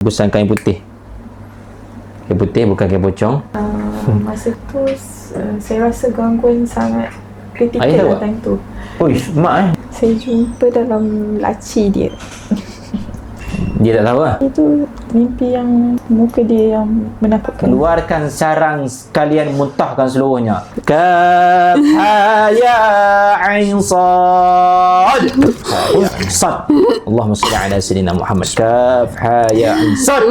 Busan kain putih. Kain putih bukan kain pocong. Masa tu saya rasa gangguan sangat kritikal Ayah time tu. Oi, mak Saya jumpa dalam laci dia. Dia tak tahu lah. Itu mimpi yang muka dia yang menakutkan. Keluarkan sarang sekalian, muntahkan seluruhnya. Kaf ha ya ain sad. Sad. Allahumma salli ala sayyidina Muhammad. Kaf ha ya ain sad.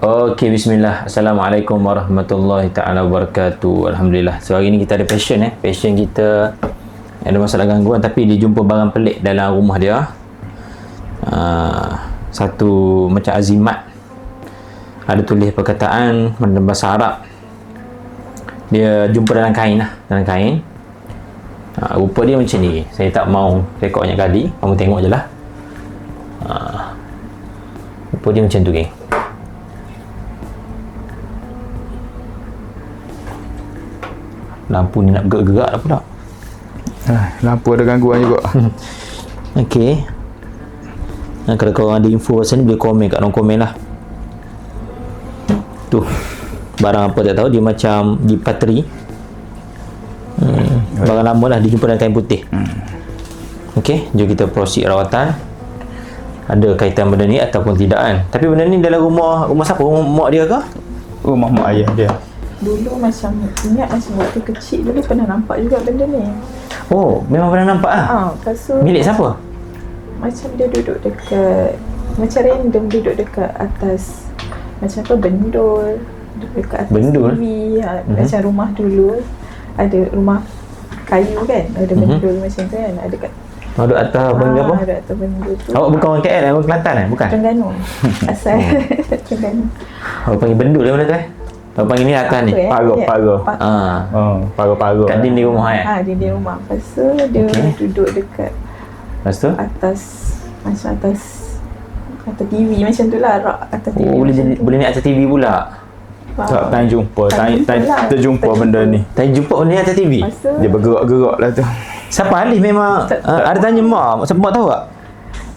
Okey, bismillah. Assalamualaikum warahmatullahi taala wabarakatuh. Alhamdulillah. So hari ni kita ada patient Patient kita ada masalah gangguan tapi dia jumpa barang pelik dalam rumah dia. Satu macam azimat. Ada tulis perkataan dalam bahasa Arab. Dia jumpa dalam kain lah, dalam kain. Rupa dia macam ni. Saya tak mau rekod banyak kali. Kamu tengok je lah. Rupa dia macam tu, geng. Lampu ni nak gerak-gerak dah pula. Lampu ada gangguan juga. Okey. Kalau korang ada info pasal ni, boleh komen kat kolom komen lah. Tu barang apa tak tahu, dia macam di patri. Barang lama lah, dia jumpa dalam kain putih. Okey, jom kita proceed rawatan. Ada kaitan benda ni ataupun tidak kan. Tapi benda ni dalam rumah siapa? Rumah mak dia ke? Rumah mak ayah dia. Dulu macam ingat macam waktu kecil dulu pernah nampak juga benda ni. Oh, memang pernah nampak lah. Lepas tu Milik siapa? macam dia duduk dekat, macam random duduk dekat atas macam apa, bendul, duduk dekat atas Bendul? TV. Macam rumah dulu ada rumah kayu kan, ada bendul macam tu kan, ada kat Duduk atas benda apa? ada atas bendul tu. Awak bukan orang KL, orang Kelantan bukan? Terengganu. Asal Terengganu. Awak panggil bendul lah benda tu Awak panggil ni atas ni? Pagar. Pagar. Kat dinding rumah Dinding rumah. Lepas tu dia duduk dekat Lepas tu? atas TV macam tu lah, rak atas TV. Oh, boleh naik atas TV pula. Tak jumpa. lah. Terjumpa benda ni. Tanya jumpa benda ni atas TV. Lepas tu Dia bergerak-gerak lah tu. Siapa Alif memang ada tanya mak. Siapa mak tahu tak?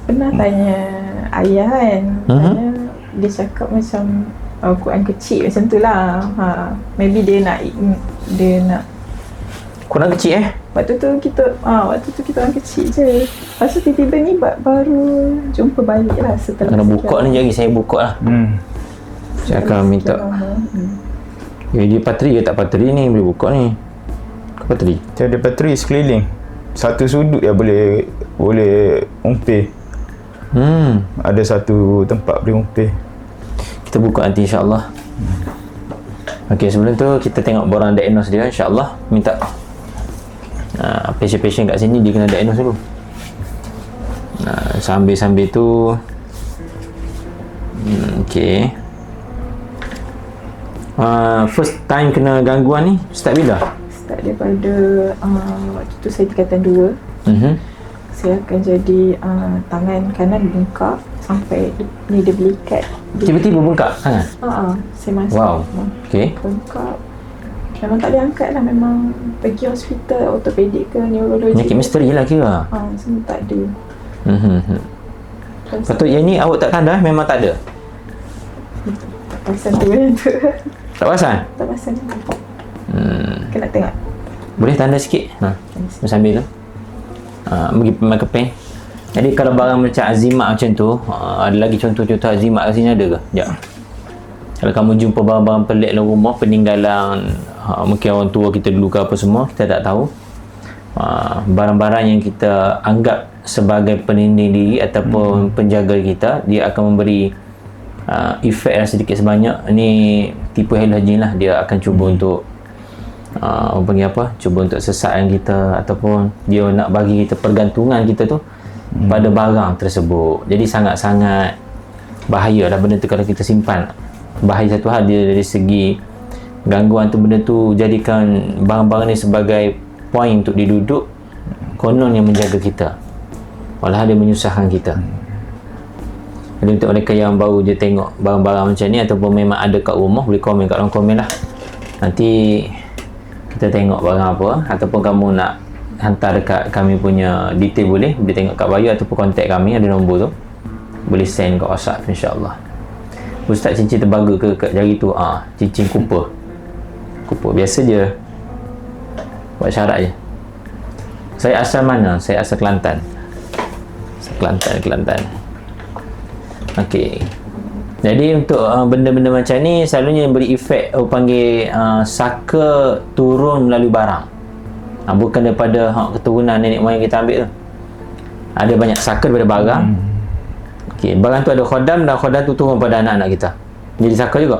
pernah tanya ayah kan, tanya, dia cakap macam Quran kecil macam tu lah. Maybe dia nak Kurang kecil waktu tu kita orang kecil je. Lepas tu tiba-tiba ni baru jumpa balik lah setelah Kena buka ni jari, saya buka lah. Saya akan minta. Dia patri ke tak patri ni, boleh buka ni. Ke patri? Dia ada bateri sekeliling. Satu sudut ya boleh umpih. Ada satu tempat boleh umpih. Kita buka nanti insyaAllah. Okey, sebelum tu kita tengok borang diagnose dia insyaAllah. Minta patient-patient kat sini dia kena diagnose dulu. Sambil-sambil tu okey. First time kena gangguan ni start bila? Start daripada waktu tu saya tingkatan 2. Saya akan jadi tangan kanan bengkak sampai ni dia belikat. Tiba-tiba bengkak tangan? Saya masuk. Wow. Okey. Bengkak. Memang tak boleh angkat lah, memang pergi hospital ortopedik ke neurologi. Penyakit misteri lah kira. Semua tak ada. Lepas tu yang ni awak tak tanda memang tak ada? Tak pasal tu kan tu. Tak perasan? Tak pasal. Kena tengok. Boleh tanda sikit? Sambil tu bagi marker pen. Jadi kalau barang macam azimat macam tu, ada lagi contoh-contoh azimat kat sini ada ke? Sekejap. Kalau kamu jumpa barang-barang pelik dalam rumah, peninggalan mungkin orang tua kita dulu ke apa semua, kita tak tahu. Barang-barang yang kita anggap sebagai peninding diri ataupun penjaga kita, dia akan memberi efek lah sedikit sebanyak. Ini tipu hela jin lah. Dia akan cuba untuk cuba untuk sesatkan kita, ataupun dia nak bagi kita pergantungan kita tu pada barang tersebut. Jadi sangat-sangat bahaya lah benda tu kalau kita simpan. Bahaya satu hal, dia dari segi gangguan tu, benda tu jadikan barang-barang ni sebagai poin untuk diduduk, konon yang menjaga kita, walau dia menyusahkan kita. Jadi untuk mereka yang baru je tengok barang-barang macam ni ataupun memang ada kat rumah, boleh komen kat dalam komen lah. Nanti kita tengok barang apa, ataupun kamu nak hantar dekat kami punya detail boleh tengok kat bio ataupun kontak kami, ada nombor tu, boleh send kat WhatsApp insya-Allah. Ustaz, cincin terbaga ke kat jari tu? Cincin kupa biasa je, buat syarat je. Saya asal mana? Saya asal Kelantan. Kelantan. Okey. Jadi untuk benda-benda macam ni selalunya beri efek panggil saka turun melalui barang. Bukan daripada keturunan nenek moyang kita ambil tu. Ada banyak saka daripada barang. Okey, barang tu ada khodam dan khodam tu turun pada anak-anak kita. Jadi saka juga.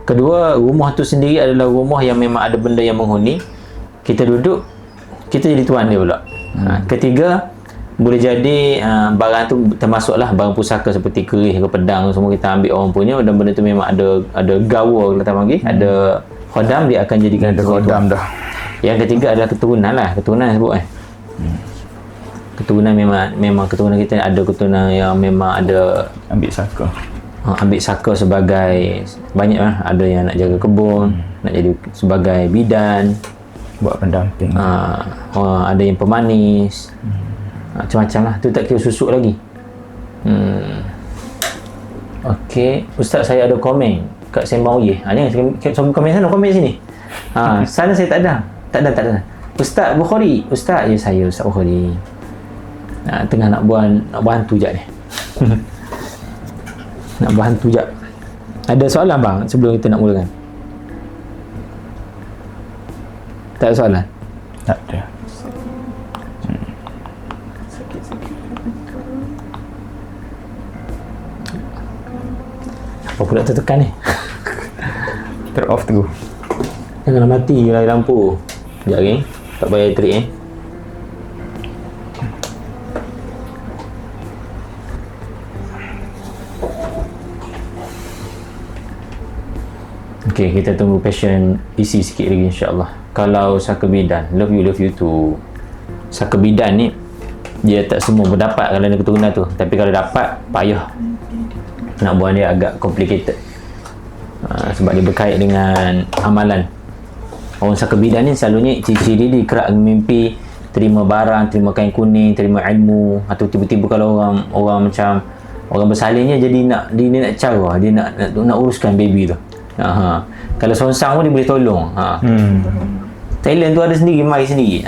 Kedua, rumah tu sendiri adalah rumah yang memang ada benda yang menghuni. Kita duduk, kita jadi tuan dia pula. Ketiga, boleh jadi barang tu termasuklah barang pusaka seperti kerih ke pedang, semua kita ambil orang punya, dan benda tu memang ada gawa kita panggil, ada khodam, dia akan jadikan ada khodam dah. Yang ketiga adalah keturunan sebut keturunan. Memang keturunan kita ada keturunan yang memang ada ambil saka sebagai banyak ada yang nak jaga kebun, nak jadi sebagai bidan, buat pendamping. Ada yang pemanis, macam-macam lah. Tu tak kira susuk lagi. Okey, Ustaz, saya ada komen kat Sembang Uye. Jangan komen sana, komen sini. Sana saya tak ada. Ustaz Bukhari. Ustaz, ya saya Ustaz Bukhari. Tengah nak berhantu jap ni. Nak berhantu jap. Ada soalan bang sebelum kita nak mulakan? Tak ada soalan? Tak ada. Apa pula tertekan ni? Off tu. Janganlah mati layar lampu. Sekejap lagi. Tak payah elektrik Okey, kita tunggu passion isi sikit lagi insya-Allah. Kalau saka bidan, love you tu. Saka bidan ni dia tak semua berdapat kalau ada keturunan tu. Tapi kalau dapat, payah. Nak buat dia agak complicated. Sebab dia berkait dengan amalan. Orang saka bidan ni selalunya ciri-ciri dia kerap mimpi terima barang, terima kain kuning, terima ilmu, atau tiba-tiba kalau orang macam orang bersalinnya jadi dia nak cara, dia nak uruskan baby tu. Kalau songsang pun dia boleh tolong. Talent tu ada sendiri, mai sendiri.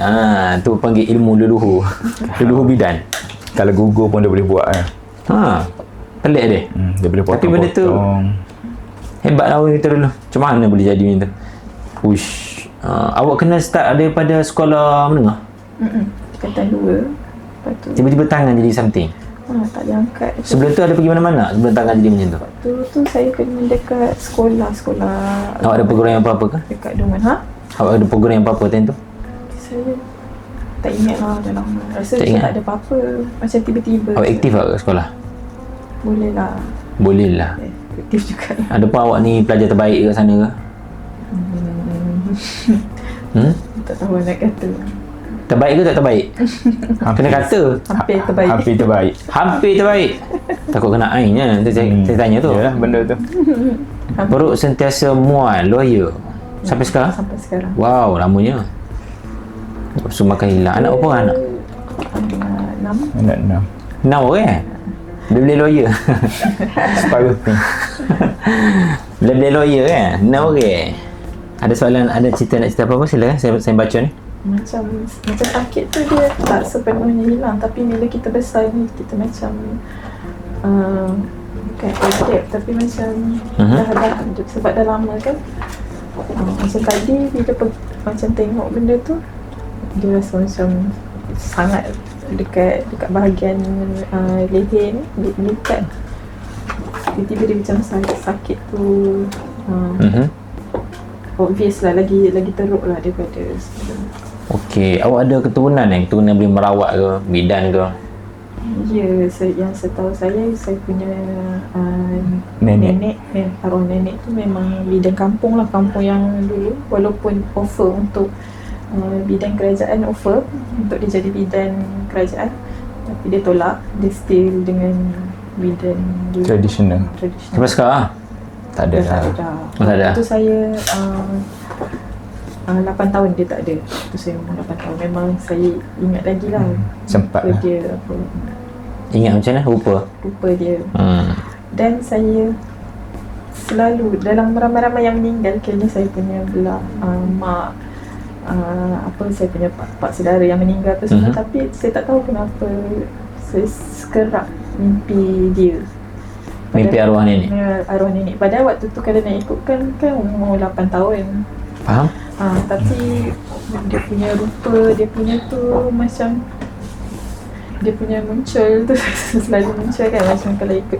Tu panggil ilmu leluhur. Leluhur bidan. Kalau gugur pun dia boleh buat pelik dia. Dia boleh potong. Tapi benda tu hebat lah orang kita dulu. Macam mana boleh jadi macam tu? Awak kena start daripada sekolah menengah? Tingkatan 2. Lepas tu tiba-tiba tangan jadi something? tak diangkat. Sebelum tu ada pergi mana-mana? Sebelum tangan jadi macam tu? Waktu tu saya kena dekat sekolah. Awak ada program yang apa-apa ke? Dekat Dungan. Awak ada program yang apa-apa time tu? Saya tak ingat lah, dah lama. Rasa Tak macam ingat? tak ada apa-apa. Macam tiba-tiba. Awak aktif tak kat sekolah? Boleh lah. Boleh lah. Aktif juga. Ada pun awak ni pelajar terbaik kat sana ke? Tak tahu nak kata. Terbaik ke tak terbaik? Kena kata. Hampir terbaik. Hampir terbaik. Takut kena ain je. Saya tanya tu. Yalah benda tu. Perut sentiasa mual, lawyer. Sampai sekarang? Sampai sekarang. Wow, lamanya. Nafsu makan hilang. Anak berapa anak? Anak 6. 6 orang eh? Dia boleh lawyer. Separuh tu. Dia boleh lawyer kan? 6 orang. Ada soalan, ada cerita nak cerita apa-apa? Silakan, saya baca ni. Macam sakit tu dia tak sepenuhnya hilang, tapi bila kita besar ni kita macam bukan adapt tapi macam dah sebab dah lama kan. Macam tadi bila macam tengok benda tu dia rasa macam sangat dekat bahagian leher ni, dekat tiba-tiba dia macam sakit tu obvious lah, lagi teruk lah daripada sebelum. Okey, awak ada keturunan keturunan boleh merawat ke, bidan ke? Ya, yang setahu saya punya Nenek. arwah nenek tu memang bidan kampung lah, kampung yang dulu, walaupun offer untuk bidan kerajaan, offer untuk dia jadi bidan kerajaan, tapi dia tolak, dia still dengan bidan dulu. Tradisional. Sampai sekarang? Tak ada dah. Tak ada. Tak ada. Itu saya 8 tahun dia tak ada. Tu saya umur 8 tahun. Memang saya ingat lagi lah. Sempat Rupa lah. dia apa. Ingat macam mana rupa? Rupa dia. Hmm. Dan saya selalu dalam ramai-ramai yang meninggal, kayaknya saya punya belah mak, saya punya pak saudara yang meninggal apa semua. Tapi saya tak tahu kenapa saya kerap mimpi dia. Mimpi arwah nenek. Arwah nenek. Padahal waktu tu kalau nak ikutkan kan umur 8 tahun. Faham? Tapi dia punya rupa, dia punya tu macam dia punya muncul tu selalu muncul kan, macam kalau ikut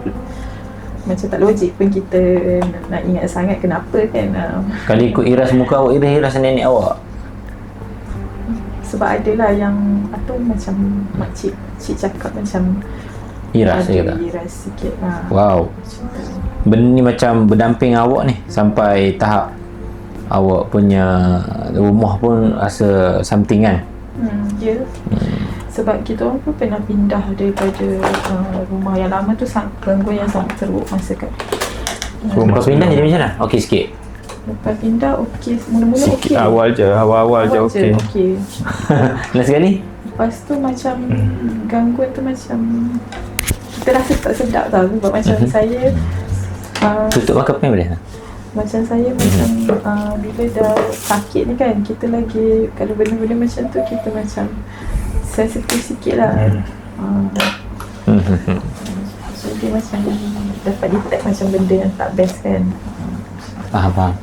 macam tak logik pun kita nak ingat sangat kenapa kan. Kalau ikut iras muka awak, iras nenek awak. Sebab adalah yang apa macam makcik cakap macam Iras ada je kata. iras sikit. Wow. Macam tu. Benda ni macam berdamping awak ni sampai tahap awak punya rumah pun rasa something kan? Ya. Sebab kita orang pun pernah pindah daripada rumah yang lama tu, gangguan yang sangat teruk masa kat Lepas pindah jadi macam mana? Okey sikit. lepas pindah okey, mula-mula Sikit okey. awal je okey. Okey. Last sekali? Lepas tu macam gangguan tu macam kita rasa tak sedap tau, sebab macam saya Tutup pakai pen boleh? macam saya macam bila dah sakit ni kan, kita lagi kalau benda-benda macam tu kita macam sensitif sikit lah. So dia macam dapat detect macam benda yang tak best kan. Faham.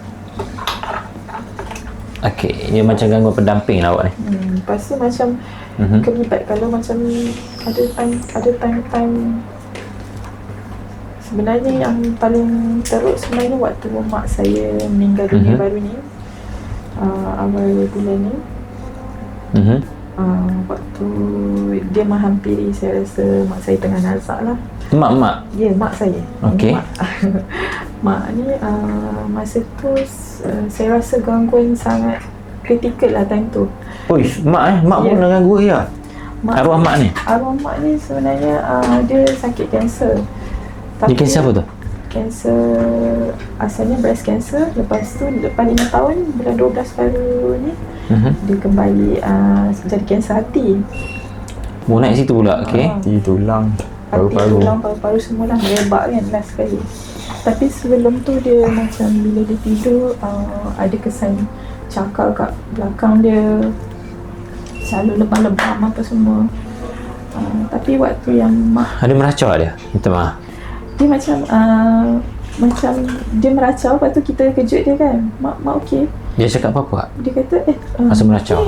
Okey, dia macam gangguan pendamping lah awak ni. Lepas tu macam kelibat kalau macam ada time sebenarnya yang paling teruk sebenarnya waktu mak saya meninggal dunia baru ni, awal bulan ni. Waktu dia menghampiri, saya rasa mak saya tengah nazak lah. Mak? Ya, mak saya. Okey. Mak ni masa tu saya rasa gangguan sangat kritikal lah time tu. Oi, mak mak pun nak ganggu ya. Arwah mak ni? Arwah mak ni sebenarnya dia sakit kanser. Dia kanser apa tu? Kanser asalnya breast cancer. Lepas tu lepas 5 tahun bulan 12 baru ni dia kembali jadi kanser hati. Mau naik situ pula, okey. Hati, tulang, Hati, paru-paru. tulang, paru-paru semua lah merebak kan last sekali. Tapi sebelum tu dia macam bila dia tidur ada kesan cakar kat belakang dia, selalu lebam-lebam apa semua. Tapi waktu yang mak Ada meracau dia? Minta maaf. dia macam dia meracau, lepas tu kita kejut dia kan, mak okey. Dia cakap apa-apa tak? Dia kata Masa meracau?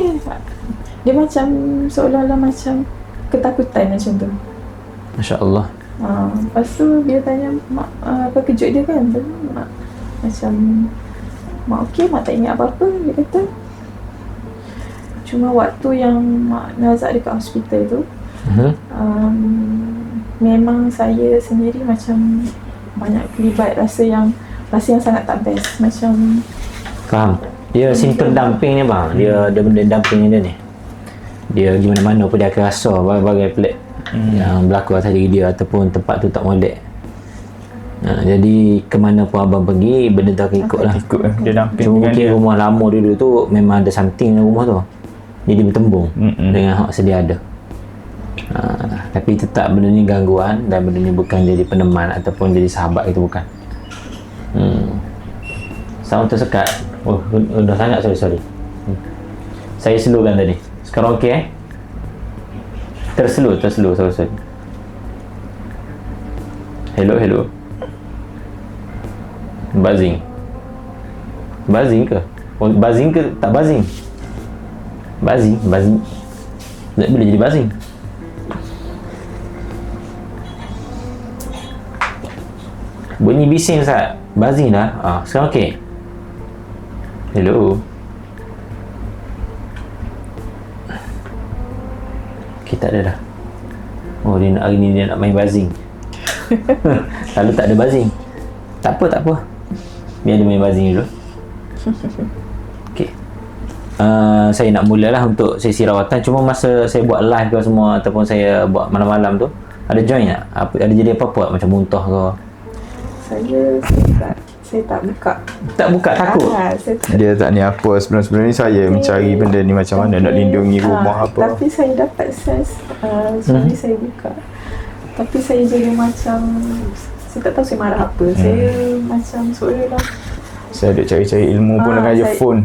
Dia macam seolah-olah macam ketakutan macam tu. Masya Allah. Lepas tu dia tanya mak, apa kejut dia kan, mak macam mak okey, mak tak ingat apa-apa. Dia kata cuma waktu yang mak nazak dekat hospital tu, memang saya sendiri macam banyak kelibat rasa yang sangat tak best. Macam Faham. Dia simptom damping ni bang. Dia benda damping dia ni. Dia di mana-mana pun dia akan rasa berbagai pelik yang berlaku atas diri dia ataupun tempat tu tak molek. Jadi ke mana pun abang pergi, benda tu akan ikut lah. Ikut dia damping Cuma dengan mungkin dia. rumah lama dulu tu memang ada something dalam rumah tu. Jadi bertembung dengan hak sedia ada. Tapi tetap benda ni gangguan dan benda ni bukan jadi peneman ataupun jadi sahabat kita, bukan. Sound tersekat. Oh, dah sangat, sorry. Saya slowkan tadi. Sekarang okey Terslow, sorry. Hello. Buzzing ke? Oh, buzzing ke tak buzzing? Buzzing. Tak boleh jadi buzzing. Bunyi bising Ustaz. Buzzing dah. Sekarang okey. Hello. Okey, tak ada dah. Oh, dia nak hari ni dia nak main buzzing. Lalu tak ada buzzing. Tak apa. Biar dia main buzzing dulu. Okey. Saya nak mulalah untuk sesi rawatan. Cuma masa saya buat live ke semua ataupun saya buat malam-malam tu, ada join tak? Ada jadi apa-apa tak? Macam muntah ke? saya saya tak buka. Tak buka, takut. Saya tak. Dia tak ni apa, sebelum ni saya mencari benda ni macam mana nak lindungi rumah apa. Tapi saya dapat sense suami saya buka. Tapi saya jadi macam, saya tak tahu saya marah apa. Saya macam seolah-olah Saya duk cari-cari ilmu pun dengan earphone.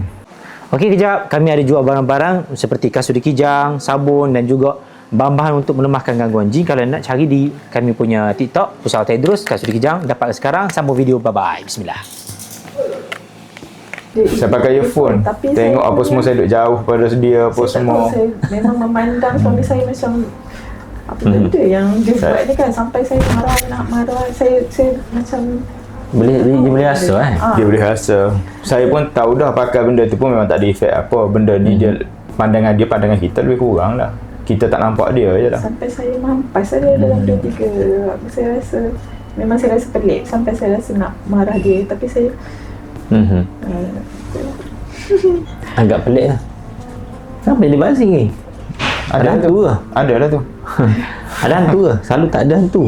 Okey, kejap. Kami ada jual barang-barang seperti kasut kijang, sabun dan juga bahan-bahan untuk melemahkan gangguan jin. Kalau nak cari di kami punya TikTok, Usaha Tedros, kasut kijang, dapat sekarang. Sambung video. Bye-bye. Bismillah. Saya pakai earphone. Tapi Tengok saya apa semua, saya duk jauh pada dia apa saya semua. tak tahu, saya memang memandang suami saya macam apa benda yang dia buat ni kan, sampai saya marah, nak marah. Saya macam Boleh rasa Dia boleh rasa. Saya pun tahu dah pakai benda tu pun memang tak ada efek apa. Benda ni dia pandangan kita lebih kurang lah. Kita tak nampak dia je lah. sampai saya mampas saja dalam 2-3. Saya rasa memang saya rasa pelik sampai saya rasa nak marah dia, tapi saya agak pelik lah. Kenapa dia bazing ni? Ada hantu ke? Ada lah tu. Ada hantu ke? Selalu tak ada hantu.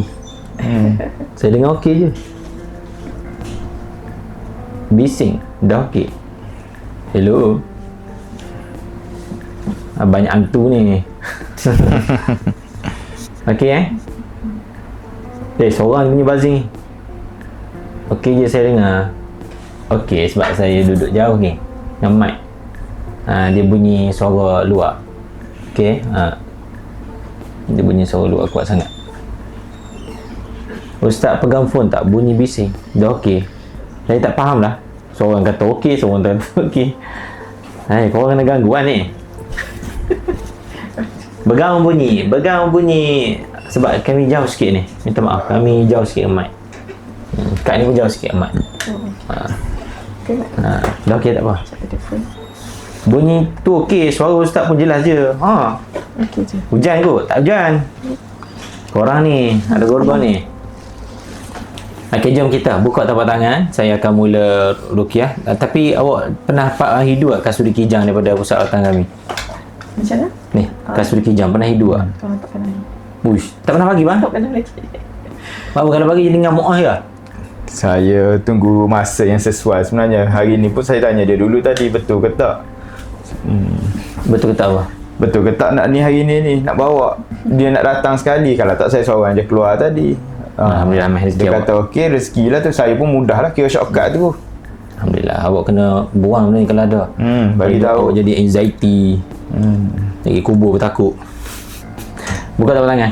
Saya dengar okey je. Bising dah okey. Hello. Banyak hantu ni. Okey seorang punya buzzing. Okey je saya dengar. Okey, sebab saya duduk jauh ni dengan mic. Dia bunyi suara luar. Okey, dia bunyi suara luar kuat sangat. Ustaz pegang phone tak bunyi bising. Dah okey. Saya tak faham lah. Seorang kata okey, seorang kata okey. Korang kena gangguan ni. Begang bunyi. Sebab kami jauh sikit ni. Minta maaf, kami jauh sikit mic. Kat ni pun jauh sikit mic. okay, Dah okey tak apa. ada phone. Bunyi tu okey, suara ustaz pun jelas je. Okey je. Hujan kot? Tak hujan. Korang ni, ada korban ni. Okey, jom kita buka tapak tangan. Saya akan mula ruqyah. Tapi awak pernah hidu tak kasut kijang daripada pusat rawatan kami? Macam mana? Ni, kasut kijang pernah hidu tak? Tak pernah. Uish, tak pernah bagi bang? Tak pernah lagi. Apa kalau bagi jadi dengan mu'ah ke? Saya tunggu masa yang sesuai sebenarnya. Hari ni pun saya tanya dia dulu tadi, betul ke tak? Betul ke tak apa? Betul ke tak nak ni hari ni nak bawa? Dia nak datang sekali. Kalau tak saya seorang je keluar tadi. Alhamdulillah, rezeki dia awak. kata okey, rezeki lah tu. Saya pun mudah lah kira shortcut tu. Alhamdulillah, awak kena buang benda ni kalau ada. Bagi tahu. Awak jadi anxiety. Jadi kubur bertakut. Buka tapak tangan.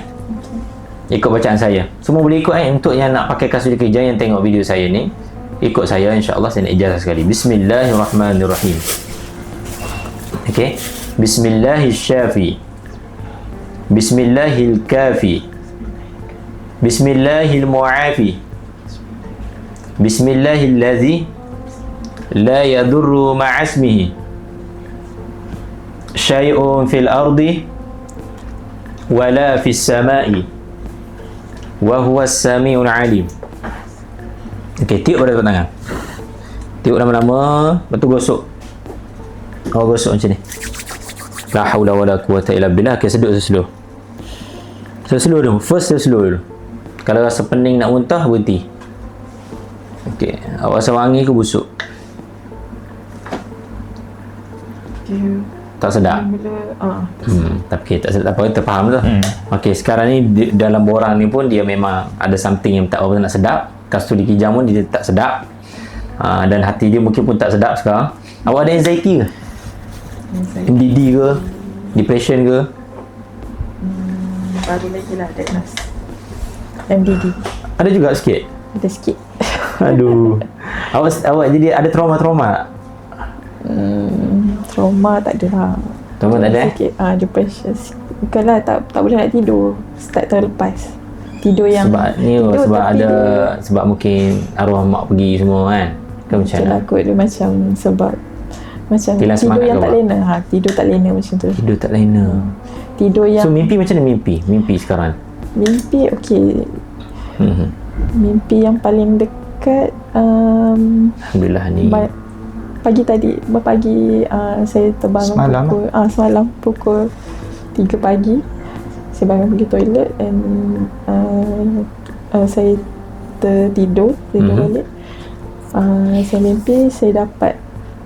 Ikut bacaan saya. Semua boleh ikut untuk yang nak pakai kasut kijang yang tengok video saya ni. Ikut saya, insya-Allah saya nak ijazah sekali. Bismillahirrahmanirrahim. Okey. Bismillahirrahmanirrahim. Bismillahirkafi. Bismillahirmu'afi. Bismillahilladzi la yadurru ma'asmihi syai'un fil ardi wala fis sama'i wa huwa as-sami'ul 'alim. Okey, tiup pada tangan. Tiup lama-lama, betul gosok. Gosok macam ni. La haula wala quwata illa billah. Okey, sedut slow. Slow dulu. First slow dulu. Kalau rasa pening nak muntah, berhenti. Okey, awak rasa wangi ke busuk? Tak sedap. Tapi tak sedap apa, kita faham tu. Okey, sekarang ni dalam borang ni pun dia memang ada something yang tak apa nak sedap. Kasut kijang pun dia tak sedap. Dan hati dia mungkin pun tak sedap sekarang. Awak ada anxiety ke? MDD ke? Depression ke? Baru lagi lah diagnose MDD. Ada juga sikit. Ada sikit. Aduh. Awak jadi ada trauma-trauma tak? Trauma tak ada lah. Trauma tak ada sikit, depression. Bukanlah tak boleh nak tidur. Start tahun lepas. Tidur yang sebab ni tidur, sebab tapi ada dia, sebab mungkin arwah mak pergi semua kan. Ke macam mana? kot dia macam sebab macam Kehilangan tidur semangat yang ke tak apa? lena. Tidur tak lena macam tu. Tidur tak lena. Tidur yang So mimpi macam mana mimpi? Mimpi sekarang. mimpi okey. Mimpi yang paling dekat Alhamdulillah ni. Pagi tadi, saya terbangun Semalam semalam pukul 3 pagi. Saya bangun pergi toilet and saya tertidur balik. Saya mimpi saya dapat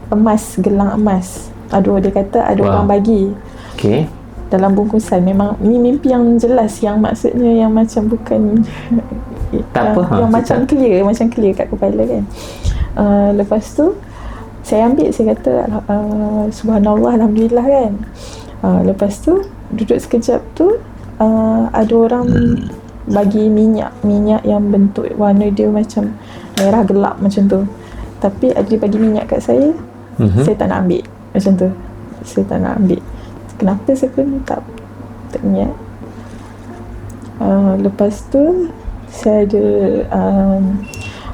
emas, gelang emas. Dia kata ada Wow. orang bagi Okey. dalam bungkusan. Memang ni mimpi yang jelas, yang maksudnya yang macam bukan Tak apa, yang cerita. macam clear kat kepala kan. Lepas tu saya ambil, saya kata subhanallah, alhamdulillah kan. Lepas tu duduk sekejap tu ada orang bagi minyak yang bentuk warna dia macam merah gelap macam tu. Tapi dia bagi minyak kat saya, saya tak nak ambil macam tu. Saya tak nak ambil. Kenapa saya pun tak ingat. Lepas tu saya ada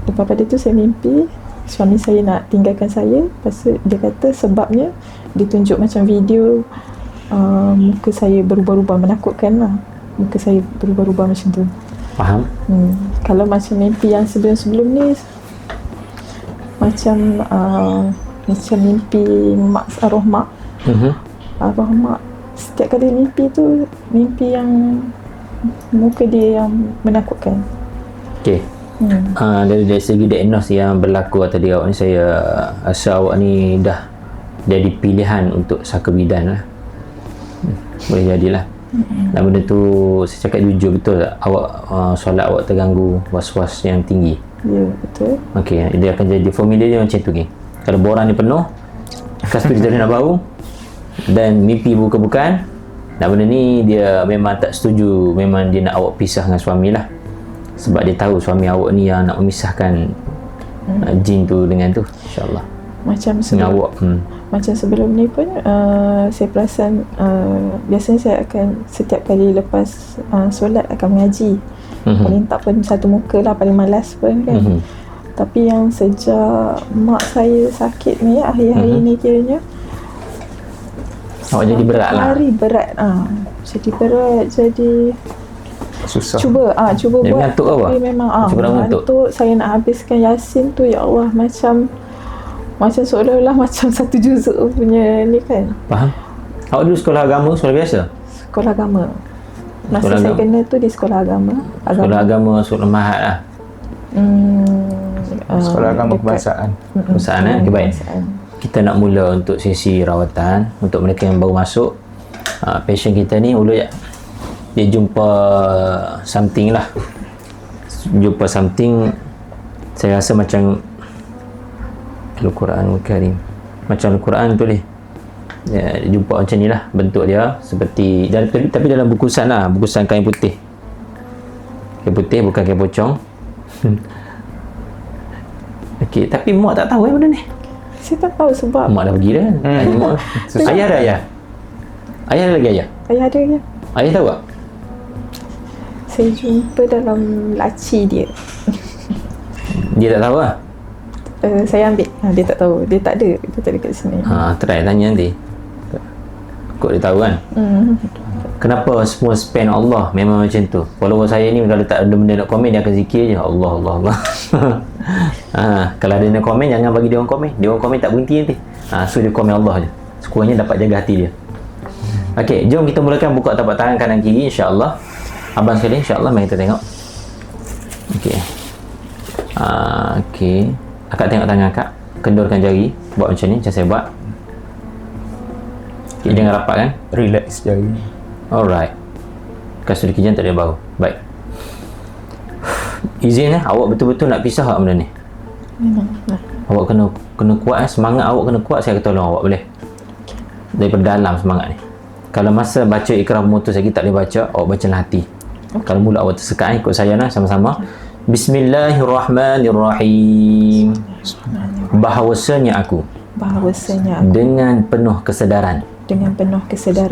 lepas pada tu saya mimpi suami saya nak tinggalkan saya. Lepas tu dia kata sebabnya dia tunjuk macam video muka saya berubah-ubah, menakutkan lah. Muka saya berubah-ubah macam tu. Faham? Kalau macam mimpi yang sebelum-sebelum ni macam mimpi mak, arwah mak. Arwah mak setiap kali mimpi tu mimpi yang muka dia yang menakutkan. Okey. Dari segi diagnos yang berlaku tadi awak ni, saya rasa awak ni dah jadi pilihan untuk saka bidan lah. Boleh jadilah. Dan benda tu saya cakap jujur, betul tak? Awak solat awak terganggu, was-was yang tinggi. Ya, betul. Okey, dia akan jadi formula dia macam tu geng. Kalau borang ni penuh, kasut kita nak bau, dan mimpi bukan-bukan, dan benda ni dia memang tak setuju, memang dia nak awak pisah dengan suami lah. Sebab dia tahu suami awak ni yang nak memisahkan jin tu dengan tu, insyaAllah. Macam Dengan sebelum, awak. macam sebelum ni pun saya perasan biasanya saya akan setiap kali lepas solat akan mengaji. Paling tak pun satu muka lah, paling malas pun kan. Tapi yang sejak mak saya sakit ni, akhir-akhir ni kiranya Awak jadi berat lah. hari berat. Jadi berat, jadi Susah. cuba Dia buat, mengantuk ke apa? tapi memang Macam orang mengantuk? mengantuk. Saya nak habiskan Yasin tu, ya Allah, macam seolah-olah macam satu juzuk punya ni kan. Faham? Awak dulu sekolah agama, sekolah biasa? Sekolah agama. Masa Sekolah saya agama. kena tu di sekolah agama. Sekolah agama, sekolah mahat lah. Sekolah agama dekat- kebangsaan. Kebangsaan, okay, baik. Kebangsaan. Kita nak mula untuk sesi rawatan untuk mereka yang baru masuk. Passion kita ni mula dia jumpa something lah. Jumpa something, saya rasa macam Al-Quranul Karim. Macam Al-Quran tu ni. Dia jumpa macam ni lah bentuk dia, seperti tapi dalam bungkusan lah, bungkusan kain putih. Kain putih, bukan kain pocong. Okey, tapi mak tak tahu benda ni. Saya tak tahu sebab Mak dah pergi dah kan? Mak. Ayah ada ayah? Ayah ada lagi ayah? ayah ada ya. Ayah tahu tak? Saya jumpa dalam laci dia. Dia tak tahu lah. Saya ambil. Dia tak tahu. Dia tak ada. Dia tak ada kat sini. Try tanya nanti. Kok dia tahu kan? Kenapa semua spend Allah memang macam tu? Follower saya ni kalau tak ada benda nak komen, dia akan zikir je Allah, Allah, Allah. Kalau ada nak komen, jangan bagi dia orang komen. Dia orang komen tak berhenti nanti. So dia komen Allah je. Sekurangnya dapat jaga hati dia. Okey, jom kita mulakan buka tapak tangan kanan kiri, insya-Allah. Abang sekalian, insya-Allah mari kita tengok. Okey. Okey. Akak tengok tangan akak. Kendurkan jari, buat macam ni, macam saya buat. Okay, jangan rapat kan? Relax jari. Alright. Kasut dikijang tak ada bau. Baik. Izin awak betul-betul nak pisah tak benda ni? Memang. Awak kena kuat semangat awak kena kuat, saya akan tolong awak, boleh? Daripada dalam semangat ni. Kalau masa baca ikrah mutus lagi tak boleh baca, awak baca dalam hati. Kalau mulut awak tersekat, ikut saya lah sama-sama. Bismillahirrahmanirrahim. Bahawasanya aku dengan penuh kesedaran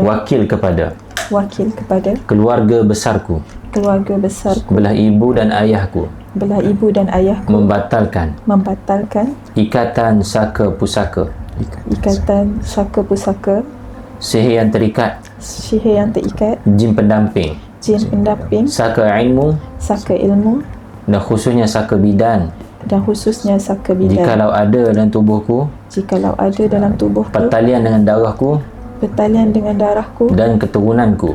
wakil kepada keluarga besarku belah ibu dan ayahku membatalkan ikatan saka pusaka sihir yang terikat jin pendamping saka ilmu dan khususnya saka bidan jikalau ada dalam tubuhku pertalian dengan darahku dan keturunanku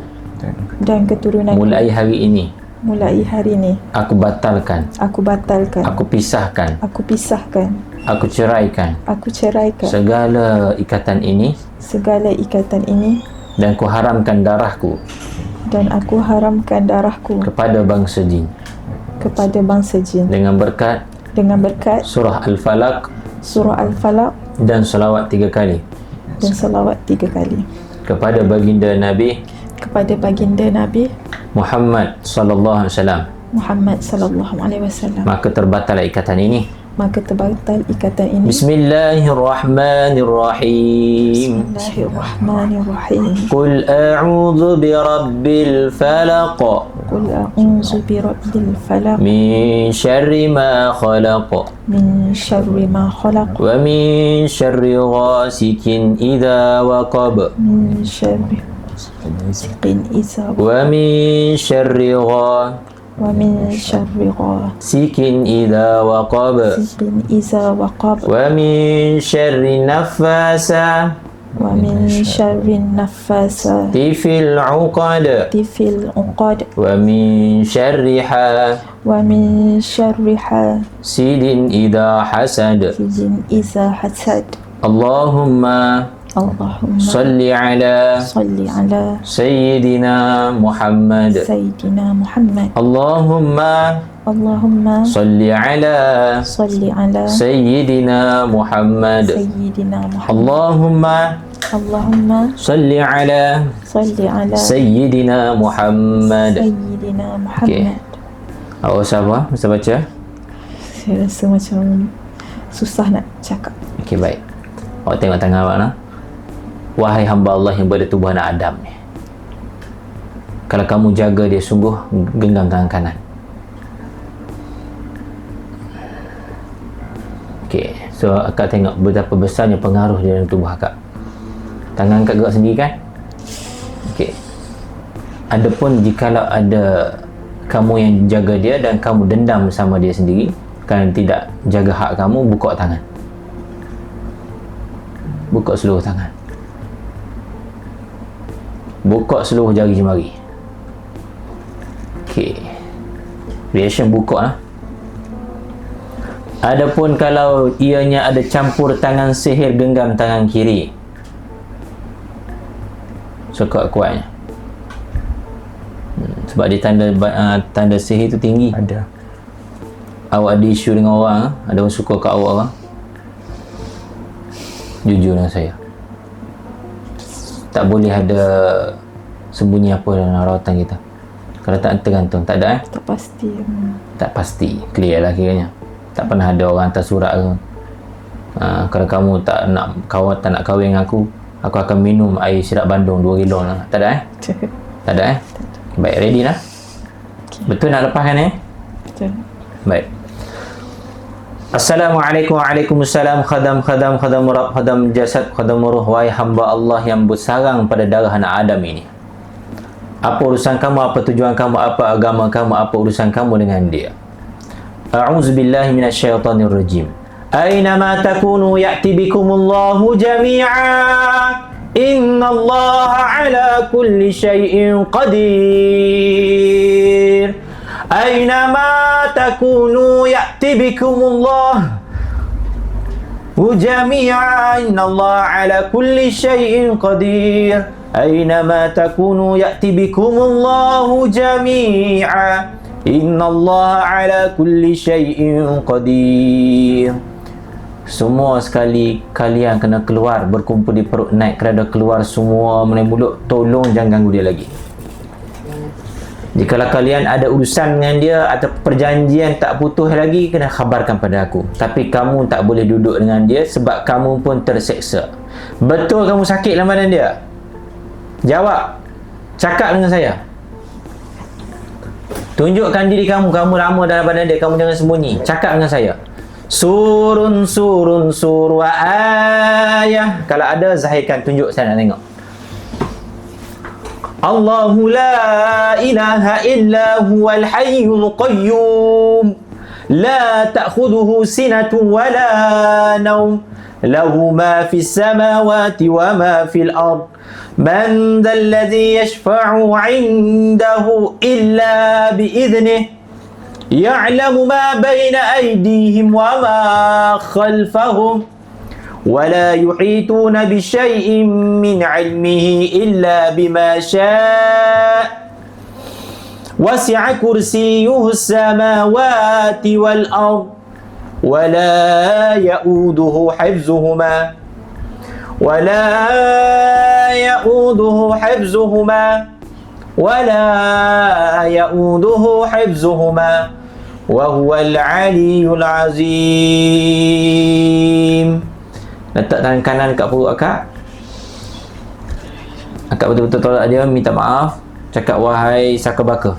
mulai hari ini mulai hari ini aku batalkan, aku batalkan, aku pisahkan, aku pisahkan, aku ceraikan aku ceraikan segala ikatan ini segala ikatan ini dan ku haramkan darahku dan aku haramkan darahku kepada bangsa jin kepada bangsa jin dengan berkat surah Al-Falaq Al-Falaq dan salawat 3 kali dan salawat 3 kali kepada baginda Nabi Muhammad sallallahu alaihi wasallam, Muhammad sallallahu alaihi wasallam, maka terbatal ikatan ini. Bismillahirrahmanirrahim. Qul a'udzu birabbil falaq. Min syarri ma khalaq. Wa min syarri ghasikin idza waqab. ومن شر غاسق إذا وقب ومن شر النفاثات في العقد ومن شر حاسد إذا حسد اللهم صل على سيدنا محمد اللهم صل على سيدنا محمد اللهم صل على سيدنا محمد. Okay. Awak siapa? Bisa baca? Saya rasa macam susah nak cakap. Okey, baik. Awak tengok tangan awak nak. Wahai hamba Allah yang bertubuh anak Adam ni, kalau kamu jaga dia sungguh, genggam tangan kanan. Okey, so akak tengok betapa besarnya pengaruh dia dalam tubuh akak. Tangan akak gerak sendiri kan? Okey. Adapun jikalau ada kamu yang jaga dia dan kamu dendam sama dia sendiri kerana tidak jaga hak kamu, buka tangan. Buka seluruh tangan. Buka seluruh jari jemari. Okey. Reaction buka lah. Adapun kalau ianya ada campur tangan sihir, genggam tangan kiri. So kuat-kuatnya. Sebab dia tanda sihir tu tinggi. Ada. Awak ada isu dengan orang, ada orang suka kat awak orang. Jujur dengan saya, tak boleh ada sembunyi apa dalam rawatan kita. Kalau tak tergantung, tak ada tak pasti, clear lah kiranya. Tak pernah ada orang hantar surat ke. Kalau kamu tak nak kahwin dengan aku akan minum air sirap Bandung 2 kilo lah. Tak ada tak ada Baik, ready lah. Betul nak lepaskan Betul. Baik. Assalamualaikum, waalaikumsalam. Khadam murab, khadam jasad, khadam ruh. Wahai hamba Allah yang bersarang pada darah anak Adam ini, apa urusan kamu, apa tujuan kamu, apa agama kamu, apa urusan kamu dengan dia? A'udzubillahi minasyaitonirrajim. Aynama takunu ya'ti bikumullahu jami'a. Innallaha ala kulli syai'in qadir. Aynama takunu ya'ti bikumullah jami'a. Innallaha ala kulli syai'in qadir. Aynama takunu ya'ti bikumullahu jami'a. Innallaha ala kulli syai'in qadir. Semua sekali kalian kena keluar, berkumpul di perut naik, kerana keluar semua melalui mulut. Tolong jangan ganggu dia lagi. Jikalau kalian ada urusan dengan dia atau perjanjian tak putus lagi, kena khabarkan pada aku. Tapi kamu tak boleh duduk dengan dia sebab kamu pun terseksa. Betul kamu sakit dalam badan dia? Jawab. Cakap dengan saya. Tunjukkan diri kamu lama dalam badan dia. Kamu jangan sembunyi. Cakap dengan saya. Surun wa ayah. Kalau ada, zahirkan, tunjuk, saya nak tengok. Allahu la ilaha illa huwal hayyul qayyum. La ta'khudhuhu sinatun wa la nawm. له ما في السماوات وما في الأرض من ذا الذي يشفع عنده إلا بإذنه يعلم ما بين أيديهم وما خلفهم ولا يحيطون بشيء من علمه إلا بما شاء وسع كرسيه السماوات والأرض ولا يؤوده حفظهما وهو العلي العظيم. Letak tangan kanan kat perut akak. Akak betul-betul tolak dia, minta maaf, cakap wahai sakabaka,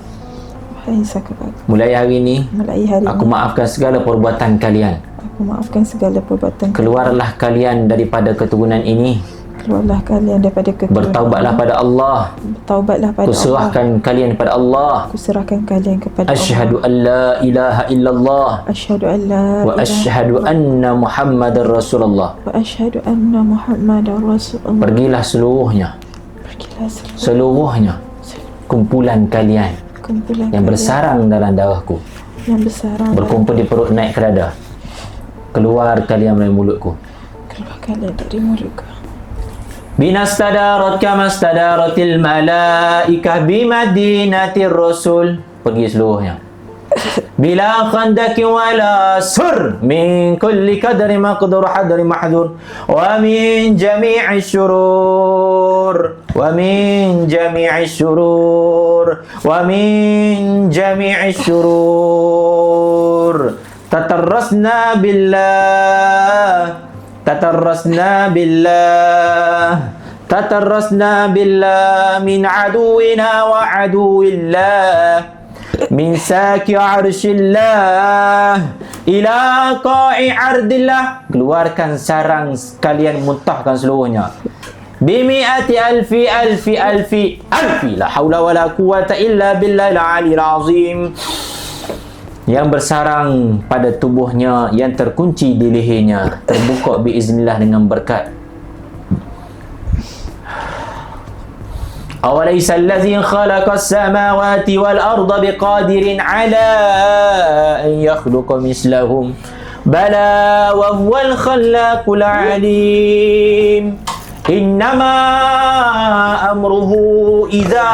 Hai sakabaka, mulai hari ini aku ini maafkan segala perbuatan kalian. aku maafkan segala perbuatan Keluarlah kalian daripada keturunan ini. Keluarlah kalian daripada keturunan Bertaubatlah pada Allah. Bertaubatlah pada Ku serahkan kalian kepada Allah. Aku serahkan kalian kepada Asyhadu an la ilaha illallah Asyhadu an la wa asyhadu anna Muhammadar Rasulullah. wa asyhadu anna Muhammadar Rasulullah. Pergilah seluruhnya, Pergilah seluruhnya kumpulan kalian kumpulan yang kalian bersarang dalam darahku, yang bersarang berkumpul di perut naik ke dada. Keluar kalian dari mulutku. keluar kalian dari mulutku. Binastadarat kama stadaratil malaikah bimadinatir rasul. Pergi seluruhnya. Bila khandaki wala sur min kulli qadri maqdur hadri mahdur wa min jami'i syurur wa min jami'i syurur wa min jami'i syurur tatarrasna billah tatarrasna billah min aduwina wa aduwillah min saki arshillah ila qa'i ardillah. Keluarkan sarang kalian, muntahkan seluruhnya. Bimi'ati alfi la hawla wa la quwata illa billahil aliyil azim. Yang bersarang pada tubuhnya, yang terkunci di lehernya, terbuka biiznillah dengan berkat. أوليس الذي خلق السماوات والأرض بقادر على أن يخلق مثلهم بلى وهو الخلاق العليم إنما أمره إذا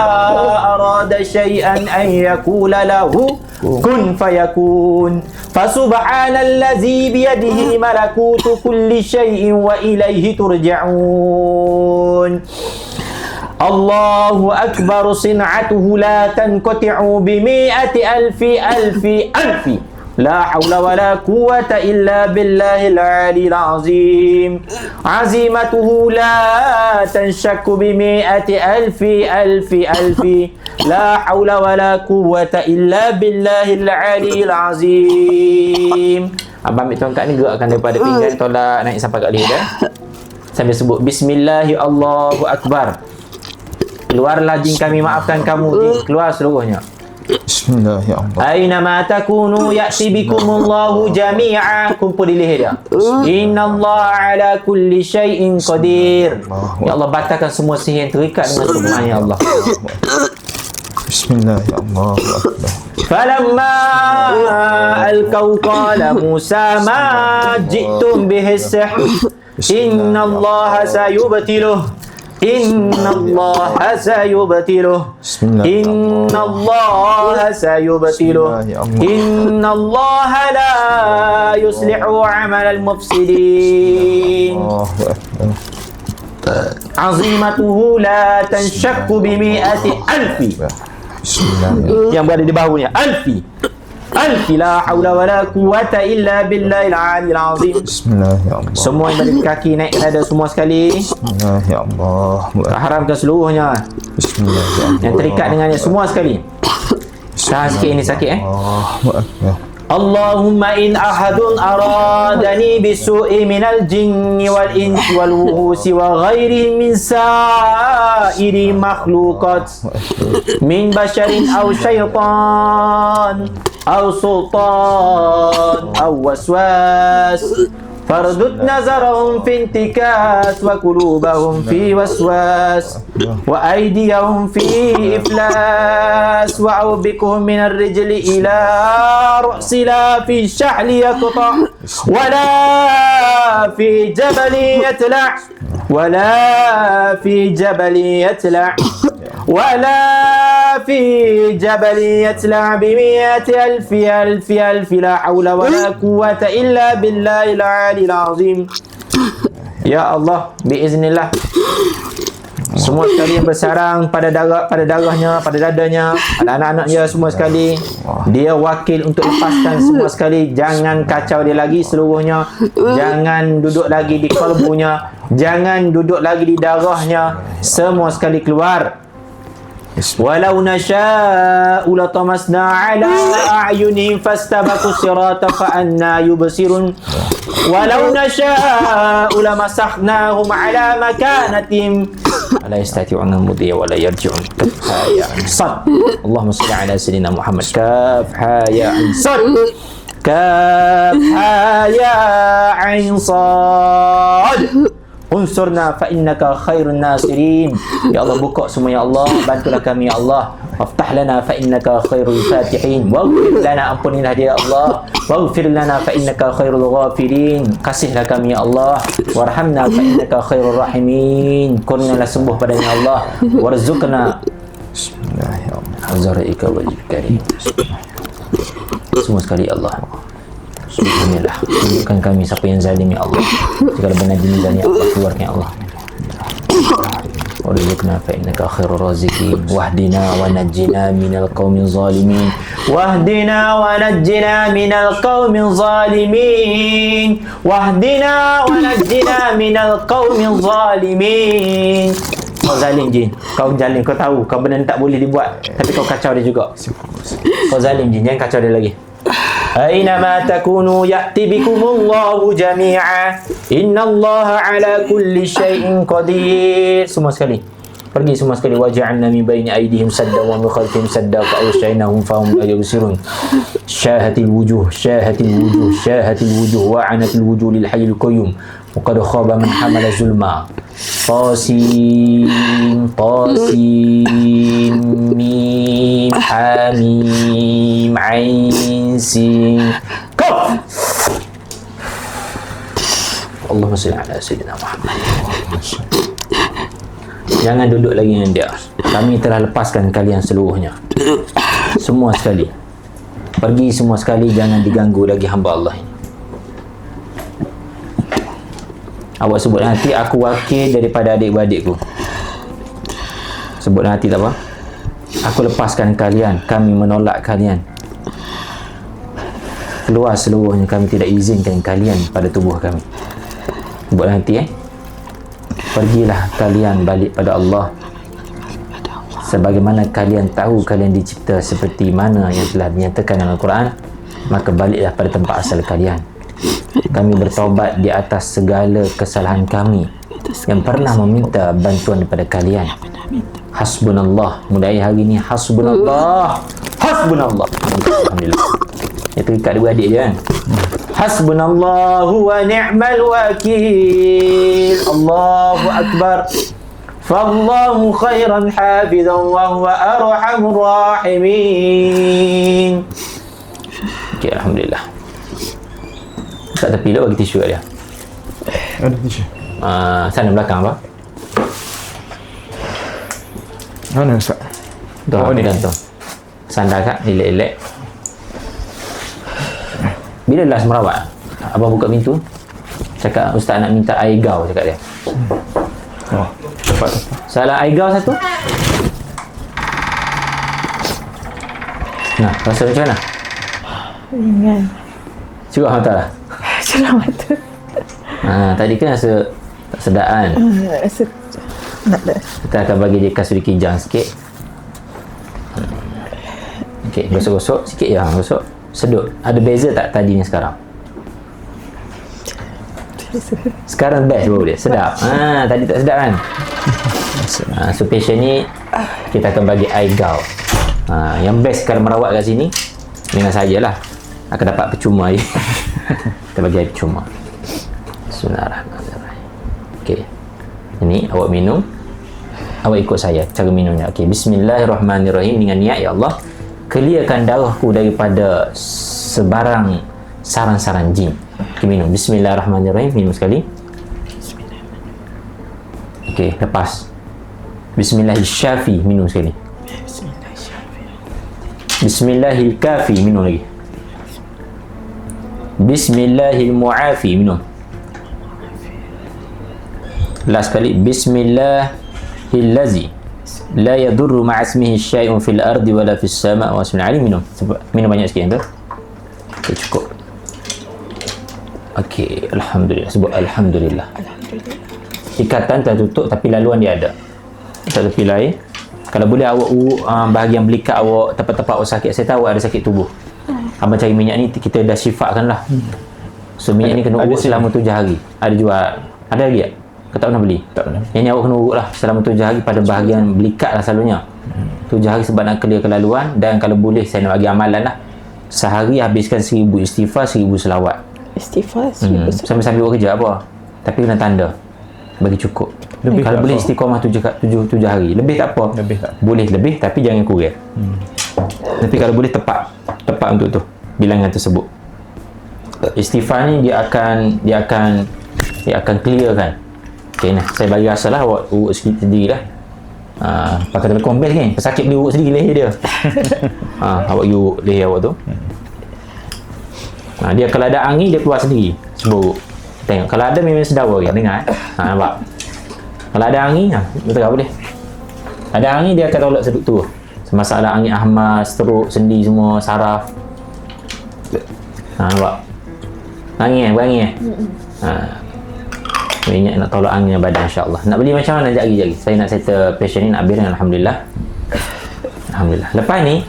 أراد شيئا أن يقول له كن فيكون فسبحان الذي بيده ملكوت كل شيء وإليه ترجعون الله أكبر صنعته لا تنقطع بمئة ألف لا حول ولا قوة إلا بالله العلي العظيم عزيمته لا تنشك بمئة ألف لا حول ولا قوة إلا بالله العلي العظيم. Abang ambil tongkat ni gerakkan daripada pinggan, tolak naik sampai kat leher dia. Sambil sebut Bismillahi Allahu Akbar. Keluarlah jin, kami maafkan kamu jin. Keluar seluruhnya. Bismillahirrahmanirrahim. Aina ma takunu ya'ti bikumullahu jami'a. Kumpul di leher dia. Innallaha ala kulli syai'in qadir. Ya Allah, batalkan semua sihir yang terikat dengan firman ya Allah. Bismillahirrahmanirrahim. Falamma alqaw qala Musa ma ji'tum bihi sihr. Innallaha sayubtiluh. Innallaha sayubtiluh. Innallaha sayubtiluh. Innallaha la yuslihu amal al-mufsidin. Azimatuhu la tanshakku bimi'ati alfi. Yang berada di bahunya alfi la haula wa la quwata illa billahil aliyil azim. Bismillahirrahmanirrahim. Semua yang dari kaki naik ke dada semua sekali. Bismillahirrahmanirrahim. Haramkan seluruhnya. Bismillahirrahmanirrahim. Yang terikat dengannya semua sekali. Tahan sikit, ini sakit Allahumma in ahadun aradani bisu'i minal jinni wal insi wal wuhusi wa ghairi min sa'iri makhluqat min basharin aw syaitan aw sultan aw waswas فاردد نظرهم في انتكاس وقلوبهم في وسواس وأيديهم في إفلاس وأوبكهم من الرجل إلى رأس لا في الشحل يقطع ولا في جبل يتلع ولا في جبل يتلع ولا في جبل يتلع بمئة ألف ألف ألف لا حول ولا قوة إلا بالله العلي العظيم. Ya Allah, biiznillah, semua sekali yang bersarang pada darahnya, pada dadanya, pada anak-anaknya semua sekali, dia wakil untuk lepaskan semua sekali. Jangan kacau dia lagi seluruhnya. Jangan duduk lagi di kalbunya. Jangan duduk lagi di darahnya. Semua sekali keluar. Walau nasha'u latamasna ala a'yunihim fastabaqu sirata fa anna yubsirun walau nasha'u lamasakhnahum ala makanatihim la yastati'una mudhiya wa la yarji'un. Kaf ya sad. Allahumma salli ala sayyidina Muhammad. Kaf ya sad. Kaf ya ain sad. Unsurna fa innaka khairun nasirin. Ya Allah, buka semua ya Allah, bantulah kami ya Allah. Waftah lana fa innaka khairul fatihin. Waghfir lana, ampunilah dia ya Allah. Waghfir lana fa innaka khairul ghafirin. Kasihlah kami ya Allah. Warhamna fa innaka khairur rahimin. Kurnialah sembuh padanya ya Allah. Warzuqna bismillahirrahmanirrahim azraika wajib karim. Semua sekali ya Allah. Bismillah, tunjukkan kami siapa yang zalim ya Allah. Segala benar jenis zalim ya Allah, keluarkan ya Allah. Warzuqna fa innaka khairur raziqin. Wahdina wa najjina minal qaumil zalimin. Wahdina wa najjina minal qaumil zalimin. Wahdina wa najjina minal qaumil zalimin. Kau zalim jin, kau zalim, kau tahu kau benda tak boleh dibuat, tapi kau kacau dia juga. Kau zalim jin, jangan kacau dia lagi. Aynama takunu ya'ti bikumullahu jami'a. Innallaha ala kulli syai'in qadir. Semua sekali. Pergi semua sekali. Waja'alna min baini aydihim sadda wa min khalfihim sadda fa awshaynahum fa hum la yubsirun. Syahatil wujuh, syahatil wujuh, syahatil wujuh wa 'anatil wujuh lil hayyil qayyum. Wa qad khaba man hamala zulma. Tasin, tasin, mim, hamim, ain, sin, kaf. Allahumma salli ala sayyidina Muhammad. Jangan duduk lagi dengan dia. Kami telah lepaskan kalian seluruhnya. Semua sekali. Pergi semua sekali, jangan diganggu lagi hamba Allah ini. Awak sebut nanti aku wakil daripada adik-beradikku. Sebut nanti tak apa. Aku lepaskan kalian, kami menolak kalian. Keluar seluruhnya, kami tidak izinkan kalian pada tubuh kami. Sebut nanti Pergilah kalian balik pada Allah. Sebagaimana kalian tahu kalian dicipta seperti mana yang telah dinyatakan dalam Al-Quran, maka baliklah pada tempat asal kalian. Kami bertaubat di atas segala kesalahan kami yang pernah meminta bantuan daripada kalian. Hasbunallah. Mulai hari ini hasbunallah. Hasbunallah. Alhamdulillah. Itu ikat dua adik je kan. Hasbunallahu wa ni'mal wakil. Allahu akbar. Fallahu khairan hafizan wa huwa arhamur rahimin. Okay, alhamdulillah. Kat tepi lah bagi tisu kat dia. Ada tisu. Sana belakang apa? Mana Ustaz? Tu ni tu. Sandar kat, elek-elek. Bila last merawat? Abang buka pintu. Cakap Ustaz nak minta air gau, cakap dia. Oh, tepat. Salah air gau satu. Nah, rasa macam mana? Ringan. Cuba mata lah. Cerah mata. Tadi kan rasa tak sedap kan? Rasa nak dah. Kita akan bagi dia kasuri kijang sikit. Okey, gosok-gosok sikit je, gosok. Sedut. Ada beza tak tadi ni sekarang? Sekarang best bro dia, sedap. Tadi tak sedap kan? So patient ni kita akan bagi air gau. Yang best kalau merawat kat sini dengan sajalah akan dapat percuma je. Kita bagi air percuma. Bismillahirrahmanirrahim. Okey. Ini awak minum. Awak ikut saya cara minumnya. Okey, bismillahirrahmanirrahim dengan niat ya Allah, clearkan darahku daripada sebarang sarang-sarang jin. Okey, minum. Bismillahirrahmanirrahim. Minum sekali. Okey, lepas. Bismillahirrahmanirrahim. Minum sekali. Bismillahirrahmanirrahim. Minum lagi. Bismillahirrahmanirrahim. Minum. Last kali. Bismillahillazi la yadurru ma'asmihi syai'un fil ardi wala fis sama' wa bismillahirrahmanirrahim. Minum. Minum banyak sikit tu. Okay, cukup. Okey, alhamdulillah. Sebut alhamdulillah. Alhamdulillah. Ikatan tertutup tapi laluan dia ada. Tak tepi lain. Kalau boleh awak urut bahagian belikat awak, tempat-tempat awak sakit. Saya tahu awak ada sakit tubuh. Abang cari minyak ni, kita dah syifatkan lah. So minyak ni kena urut selama 7 hari. Ada jual. Ada lagi tak? Kau tak pernah beli? Tak pernah. Yang ni awak kena urut lah selama 7 hari pada bahagian belikat lah selalunya. 7 hari sebab nak clear kelaluan. Dan kalau boleh saya nak bagi amalan lah. Sehari habiskan 1000 istighfar, 1000 selawat. Istighfar. Sambil-sambil buat kerja apa? Tapi kena tanda. Bagi cukup. Lebih Kalau tak boleh apa? istiqamah 7 hari. Lebih tak apa. Lebih tak. Boleh lebih tapi jangan kurang. Tapi kalau boleh tepat untuk tu bilangan tersebut. Istighfar ni dia akan clear kan. Okey nah, saya bagi rasa lah awak urut sendiri lah. Pakai telekong best kan. Pesakit boleh urut sendiri leher dia. Awak pergi urut leher awak tu. Dia kalau ada angin dia keluar sendiri. Cuba urut. Tengok kalau ada memang sedawa kan dengar. Nampak. Kalau ada angin, betul tak boleh. Ada angin dia akan tolak sedut tu. Masalah angin ahmad, stroke, sendi semua, saraf. Nampak. Angin berangin minyak nak tolak angin badan insya-Allah. Nak beli macam mana jap-jap. Saya nak settle patient ni nak habis dengan alhamdulillah. Alhamdulillah. Lepas ni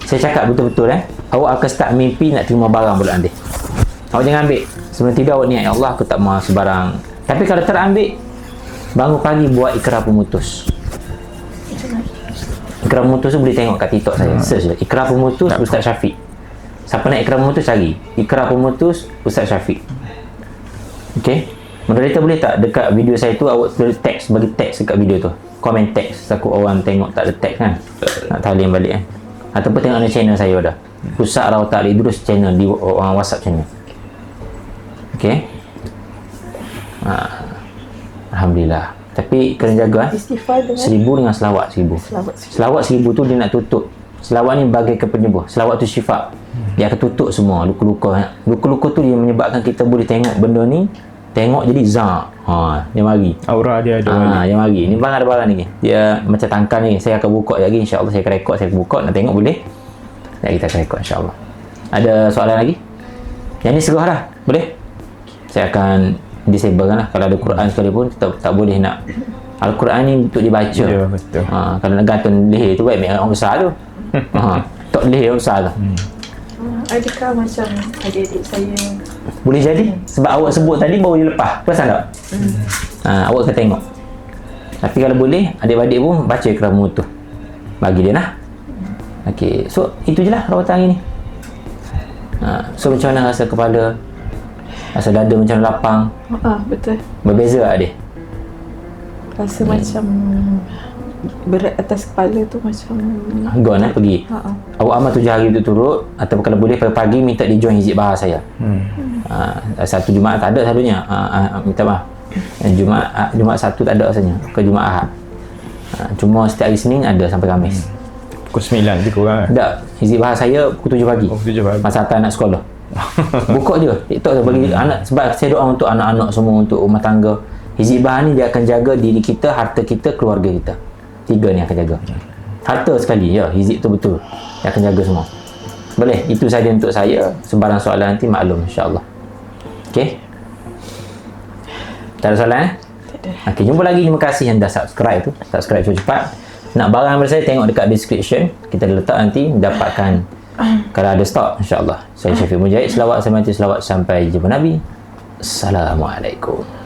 saya cakap betul-betul awak akan start mimpi nak terima barang pula nanti. Awak jangan ambil. Sebelum tidur awak niat ya Allah aku tak mahu sebarang. Tapi kalau terambil bangun pagi buat ikrar pemutus. Ikrar pemutus tu boleh tengok kat TikTok saya. Search je. Ikrar pemutus Ustaz Syafiq. Siapa nak ikrar pemutus cari. Ikrar pemutus Ustaz Syafiq. Okey. Moderator boleh tak dekat video saya tu awak boleh text, bagi text dekat video tu. Komen text. Takut orang tengok tak ada text kan. Nak talian balik kan. Ataupun tengok dalam channel saya dah. Ustaz Rawat Ali Idrus channel di WhatsApp channel. Okey. Alhamdulillah. Tapi kena jaga Istighfar dengan 1000 dengan selawat 1000. Selawat 1000 tu dia nak tutup. Selawat ni bagaikan penyembuh. Selawat tu syifa. Dia akan tutup semua luka-luka. Luka-luka tu dia menyebabkan kita boleh tengok benda ni. Tengok jadi zak. Dia mari. Aura dia ada. Dia mari. Ni bang ada barang ni. Dia macam tangkan ni. Saya akan buka lagi insya-Allah. Saya akan rekod, saya buka nak tengok boleh. Dan kita akan rekod insya-Allah. Ada soalan lagi? Yang ni serah dah. Boleh? Saya akan disable lah. Kalau ada Quran sekalipun tak boleh nak. Al-Quran ni untuk dibaca. Ya, betul. Kalau nak gantung leher tu baik orang besar tu. Tak leher besar tu. Adakah macam adik-adik saya Boleh jadi sebab awak sebut tadi baru dia lepas. Perasan tak? Awak akan tengok. Tapi kalau boleh adik-adik pun baca ikrar tu. Bagi dia lah. Okey. So itu je lah rawatan hari ni. So macam mana rasa kepala? Rasa dada macam lapang? betul. Berbeza tak dia? Rasa macam berat atas kepala tu macam Gone pergi. Awak amal 7 hari turut ataupun kalau boleh pagi minta dia join hizib bahar saya. Satu Jumaat tak ada selalunya. Minta maaf. Jumaat Sabtu tak ada rasanya. Ke Jumaat Ahad. Cuma setiap hari Senin ada sampai Khamis. Pukul 9 je korang kan? Tak. Hizib bahar saya pukul 7 pagi. Pukul 7 pagi. Masa hantar anak sekolah. Buka je TikTok tu bagi anak. Sebab saya doa untuk anak-anak semua, untuk rumah tangga. Hizib bahar ni dia akan jaga diri kita, harta kita, keluarga kita. 3 ni akan jaga. Harta sekali ya, hizib tu betul. Dia akan jaga semua. Boleh, itu saja untuk saya. Sebarang soalan nanti maklum insya-Allah. Okey. Tak ada soalan tak ada. Okey, jumpa lagi. Terima kasih yang dah subscribe tu. Subscribe cepat-cepat. Nak barang daripada saya tengok dekat description. Kita letak nanti dapatkan kalau ada stok insya-Allah. Saya Syafiq Mujahid. Selawat sampai Nabi. Assalamualaikum.